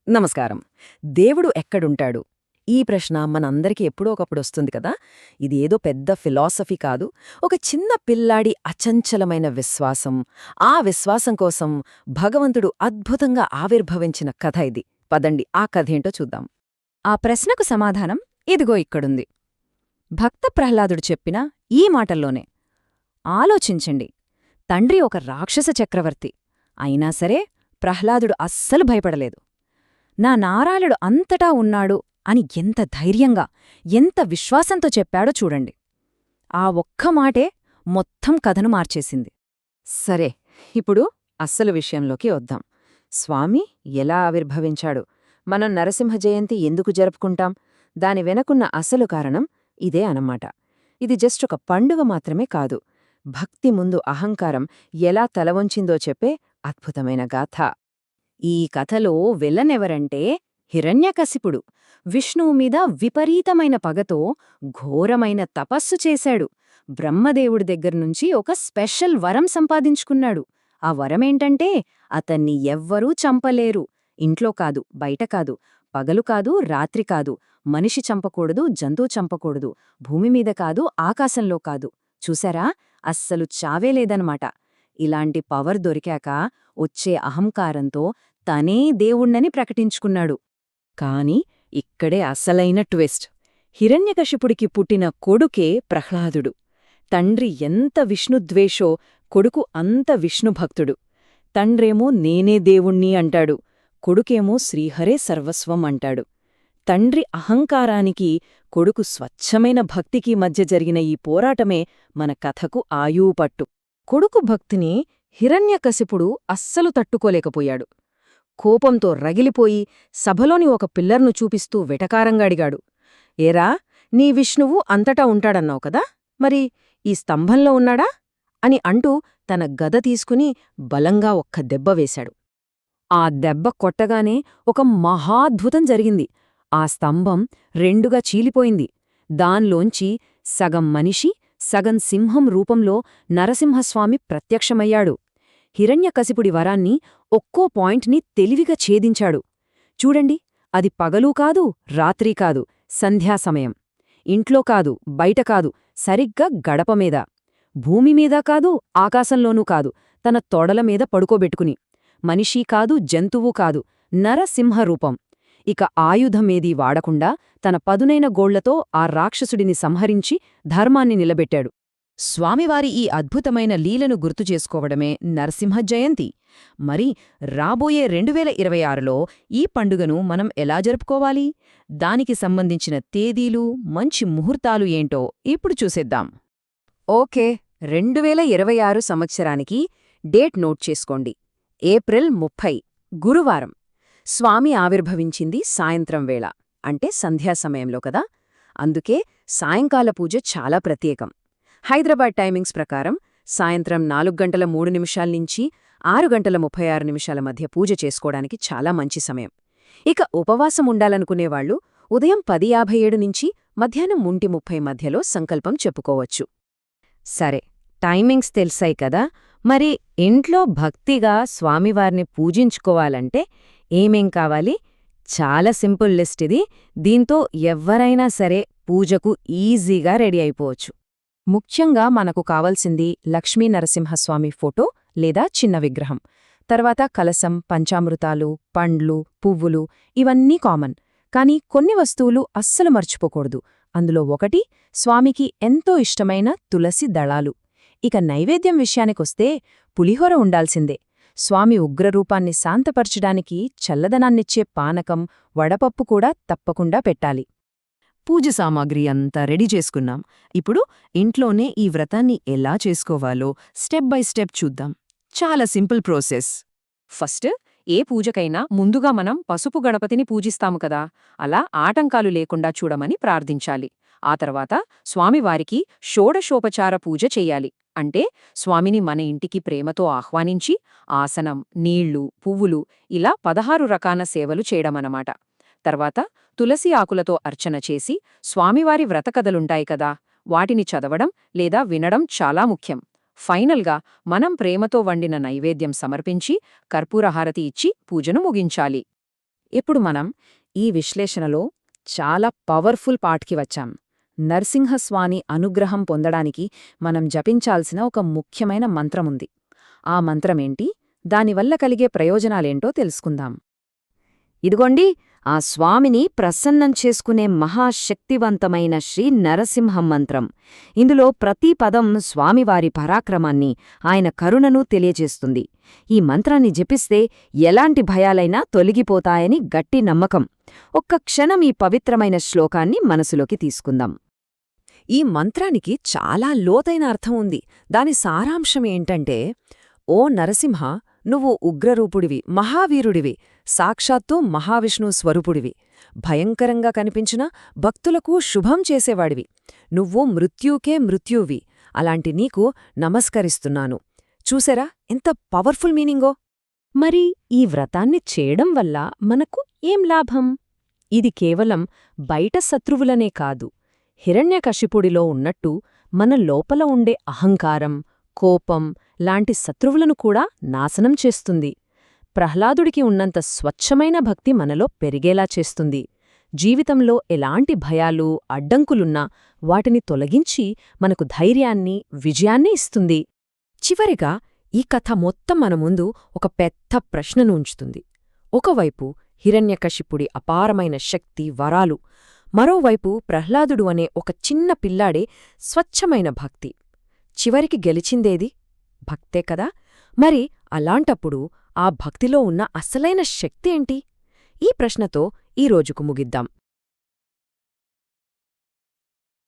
నమస్కారం. దేవుడు ఎక్కడుంటాడు? ఈ ప్రశ్న మనందరికీ ఎప్పుడో ఒకప్పుడొస్తుంది కదా! ఇది ఏదో పెద్ద ఫిలాసఫీ కాదు. ఒక చిన్న పిల్లాడి అచంచలమైన విశ్వాసం, ఆ విశ్వాసం కోసం భగవంతుడు అద్భుతంగా ఆవిర్భవించిన కథ ఇది. పదండి ఆ కథేంటో చూద్దాం. ఆ ప్రశ్నకు సమాధానం ఇదిగో ఇక్కడుంది. భక్త ప్రహ్లాదుడు చెప్పిన ఈ మాటల్లోనే. ఆలోచించండి. తండ్రి ఒక రాక్షస చక్రవర్తి. అయినా సరే ప్రహ్లాదుడు అస్సలు భయపడలేదు. నా నారాయణుడు అంతటా ఉన్నాడు అని ఎంత ధైర్యంగా, ఎంత విశ్వాసంతో చెప్పాడో చూడండి. ఆ ఒక్క మాటే మొత్తం కథను మార్చేసింది. సరే, ఇప్పుడు అస్సలు విషయంలోకి వద్దాం. స్వామి ఎలా ఆవిర్భవించాడు? మనం నరసింహ జయంతి ఎందుకు జరుపుకుంటాం? దాని వెనకున్న అసలు కారణం ఇదే అన్నమాట. ఇది జస్ట్ ఒక పండుగ మాత్రమే కాదు. భక్తి ముందు అహంకారం ఎలా తలవంచిందో చెప్పే అద్భుతమైన గాథ. ఈ కథలో విలనెవరంటే హిరణ్యకశిపుడు. విష్ణువు మీద విపరీతమైన పగతో ఘోరమైన తపస్సు చేశాడు. బ్రహ్మదేవుడి దగ్గర్నుంచి ఒక స్పెషల్ వరం సంపాదించుకున్నాడు. ఆ వరమేంటంటే అతన్ని ఎవ్వరూ చంపలేరు. ఇంట్లో కాదు, బయట కాదు, పగలు కాదు, రాత్రి కాదు, మనిషి చంపకూడదు, జంతువు చంపకూడదు, భూమిమీద కాదు, ఆకాశంలో కాదు. చూశారా? అస్సలు చావేలేదనమాట. ఇలాంటి పవర్ దొరికాక వచ్చే అహంకారంతో తనే దేవుణ్ణని ప్రకటించుకున్నాడు. కాని ఇక్కడే అసలైన ట్విస్ట్. హిరణ్యకశిపుడికి పుట్టిన కొడుకే ప్రహ్లాదుడు. తండ్రి ఎంత విష్ణుద్వేషో కొడుకు అంత విష్ణుభక్తుడు. తండ్రేమో నేనే దేవుణ్ణి అంటాడు, కొడుకేమో శ్రీహరే సర్వస్వం అంటాడు. తండ్రి అహంకారానికి, కొడుకు స్వచ్ఛమైన భక్తికి మధ్య జరిగిన ఈ పోరాటమే మన కథకు ఆయువుపట్టు. కొడుకు భక్తిని హిరణ్యకశిపుడు అస్సలు తట్టుకోలేకపోయాడు. కోపంతో రగిలిపోయి సభలోని ఒక పిల్లర్ను చూపిస్తూ వెటకారంగా అడిగాడు, ఏరా, నీ విష్ణువు అంతటా ఉంటాడన్నావు కదా, మరి ఈ స్తంభంలో ఉన్నాడా అని అంటూ తన గద తీసుకుని బలంగా ఒక్క దెబ్బ వేశాడు. ఆ దెబ్బ కొట్టగానే ఒక మహాద్భుతం జరిగింది. ఆ స్తంభం రెండుగా చీలిపోయింది. దాన్లోంచి సగం మనిషి, సగం సింహం రూపంలో నరసింహస్వామి ప్రత్యక్షమయ్యాడు. హిరణ్యకశిపుడి వరాన్ని ఒక్కో పాయింట్ని తెలివిగా ఛేదించాడు. చూడండి, అది పగలూ కాదు, రాత్రీ కాదు, సంధ్యాసమయం. ఇంట్లో కాదు, బయట కాదు, సరిగ్గా గడపమీద. భూమిమీద కాదు, ఆకాశంలోనూ కాదు, తన తొడలమీద పడుకోబెట్టుకుని. మనిషీ కాదు, జంతువు కాదు, నరసింహరూపం. ఇక ఆయుధమేదీ వాడకుండా తన పదునైన గోళ్లతో ఆ రాక్షసుడిని సంహరించి ధర్మాన్ని నిలబెట్టాడు. స్వామివారి ఈ అద్భుతమైన లీలను గుర్తుచేసుకోవడమే నరసింహ జయంతి. మరి రాబోయే 2026లో ఈ పండుగను మనం ఎలా జరుపుకోవాలి? దానికి సంబంధించిన తేదీలు, మంచి ముహూర్తాలు ఏంటో ఇప్పుడు చూసేద్దాం. ఓకే, 2026 సంవత్సరానికి డేట్ నోట్ చేసుకోండి. ఏప్రిల్ 30, గురువారం. స్వామి ఆవిర్భవించింది సాయంత్రం వేళ, అంటే సంధ్యాసమయంలో కదా. అందుకే సాయంకాల పూజ చాలా ప్రత్యేకం. హైదరాబాద్ టైమింగ్స్ ప్రకారం సాయంత్రం 4:03 నుంచి 6:36 మధ్య పూజ చేసుకోవడానికి చాలా మంచి సమయం. ఇక ఉపవాసం ఉండాలనుకునేవాళ్లు ఉదయం 10:57 నుంచి మధ్యాహ్నం 1:30 మధ్యలో సంకల్పం చెప్పుకోవచ్చు. సరే, టైమింగ్స్ తెలిసాయి కదా. మరి ఇంట్లో భక్తిగా స్వామివారిని పూజించుకోవాలంటే ఏమేం కావాలి? చాలా సింపుల్ లిస్ట్ ఇది. దీంతో ఎవ్వరైనా సరే పూజకు ఈజీగా రెడీ అయిపోవచ్చు. ముఖ్యంగా మనకు కావలసింది లక్ష్మీ నరసింహస్వామి ఫోటో లేదా చిన్న విగ్రహం. తర్వాత కలశం, పంచామృతాలు, పండ్లు, పువ్వులు, ఇవన్నీ కామన్. కానీ కొన్ని వస్తువులు అస్సలు మర్చిపోకూడదు. అందులో ఒకటి స్వామికి ఎంతో ఇష్టమైన తులసి దళాలు. ఇక నైవేద్యం విషయానికొస్తే పులిహోర ఉండాల్సిందే. స్వామి ఉగ్రరూపాన్ని శాంతపరచడానికి చల్లదనాన్నిచ్చే పానకం, వడపప్పు కూడా తప్పకుండా పెట్టాలి. పూజ సామాగ్రి అంతా రెడీ చేసుకున్నాం. ఇప్పుడు ఇంట్లోనే ఈ వ్రతాన్ని ఎలా చేసుకోవాలో స్టెప్ బై స్టెప్ చూద్దాం. చాలా సింపుల్ ప్రాసెస్. ఫస్ట్, ఏ పూజకైనా ముందుగా మనం పసుపు గణపతిని పూజిస్తాము కదా, అలా ఆటంకాలు లేకుండా చూడమని ప్రార్థించాలి. ఆ తర్వాత స్వామివారికి షోడశోపచార పూజ చెయ్యాలి. అంటే స్వామిని మన ఇంటికి ప్రేమతో ఆహ్వానించి ఆసనం, నీళ్లు, పువ్వులు ఇలా 16 రకాల సేవలు చేయడమన్నమాట. తర్వాత తులసి ఆకులతో అర్చన చేసి స్వామివారి వ్రతకథలుంటాయి కదా, వాటిని చదవడం లేదా వినడం చాలా ముఖ్యం. ఫైనల్గా మనం ప్రేమతో వండిన నైవేద్యం సమర్పించి కర్పూరహారతి ఇచ్చి పూజను ముగించాలి. ఇప్పుడు మనం ఈ విశ్లేషణలో చాలా పవర్ఫుల్ పార్ట్కి వచ్చాం. నరసింహస్వామి అనుగ్రహం పొందడానికి మనం జపించాల్సిన ఒక ముఖ్యమైన మంత్రముంది. ఆ మంత్రమేంటి, దానివల్ల కలిగే ప్రయోజనాలేంటో తెలుసుకుందాం. ఇదిగోండి ఆ స్వామిని ప్రసన్నం చేసుకునే మహాశక్తివంతమైన శ్రీ నరసింహం మంత్రం. ఇందులో ప్రతి పదం స్వామివారి పరాక్రమాన్ని, ఆయన కరుణను తెలియజేస్తుంది. ఈ మంత్రాన్ని జపిస్తే ఎలాంటి భయాలైనా తొలగిపోతాయని గట్టి నమ్మకం. ఒక్క క్షణం ఈ పవిత్రమైన శ్లోకాన్ని మనసులోకి తీసుకుందాం. ఈ మంత్రానికి చాలా లోతైన అర్థం ఉంది. దాని సారాంశం ఏంటంటే, ఓ నరసింహ, నువ్వు ఉగ్రరూపుడివి, మహావీరుడివి, సాక్షాత్తు మహావిష్ణు స్వరూపుడివి. భయంకరంగా కనిపించిన భక్తులకు శుభం చేసేవాడివి. నువ్వు మృత్యుకే మృత్యువి. అలాంటి నీకు నమస్కరిస్తున్నాను. చూసారా ఎంత పవర్ఫుల్ మీనింగో? మరి ఈ వ్రతాన్ని చేయడం వల్ల మనకు ఏం లాభం? ఇది కేవలం బయట శత్రువులనే కాదు, హిరణ్యకశిపుడిలో ఉన్నట్టు మన లోపల ఉండే అహంకారం, కోపం లాంటి శత్రువులను కూడా నాశనం చేస్తుంది. ప్రహ్లాదుడికి ఉన్నంత స్వచ్ఛమైన భక్తి మనలో పెరిగేలా చేస్తుంది. జీవితంలో ఎలాంటి భయాలు, అడ్డంకులున్నా వాటిని తొలగించి మనకు ధైర్యాన్ని, విజయాన్ని ఇస్తుంది. చివరిగా ఈ కథ మొత్తం మన ముందు ఒక పెద్ద ప్రశ్నను ఉంచుతుంది. ఒకవైపు హిరణ్యకశిపుడి అపారమైన శక్తి, వరాలు, మరోవైపు ప్రహ్లాదుడు అనే ఒక చిన్న పిల్లాడే స్వచ్ఛమైన భక్తి. చివరికి గెలిచిందేది భక్తే కదా? మరి అలాంటప్పుడు ఆ భక్తిలో ఉన్న అసలైన శక్తి ఏంటి? ఈ ప్రశ్నతో ఈ రోజుకు ముగిద్దాం.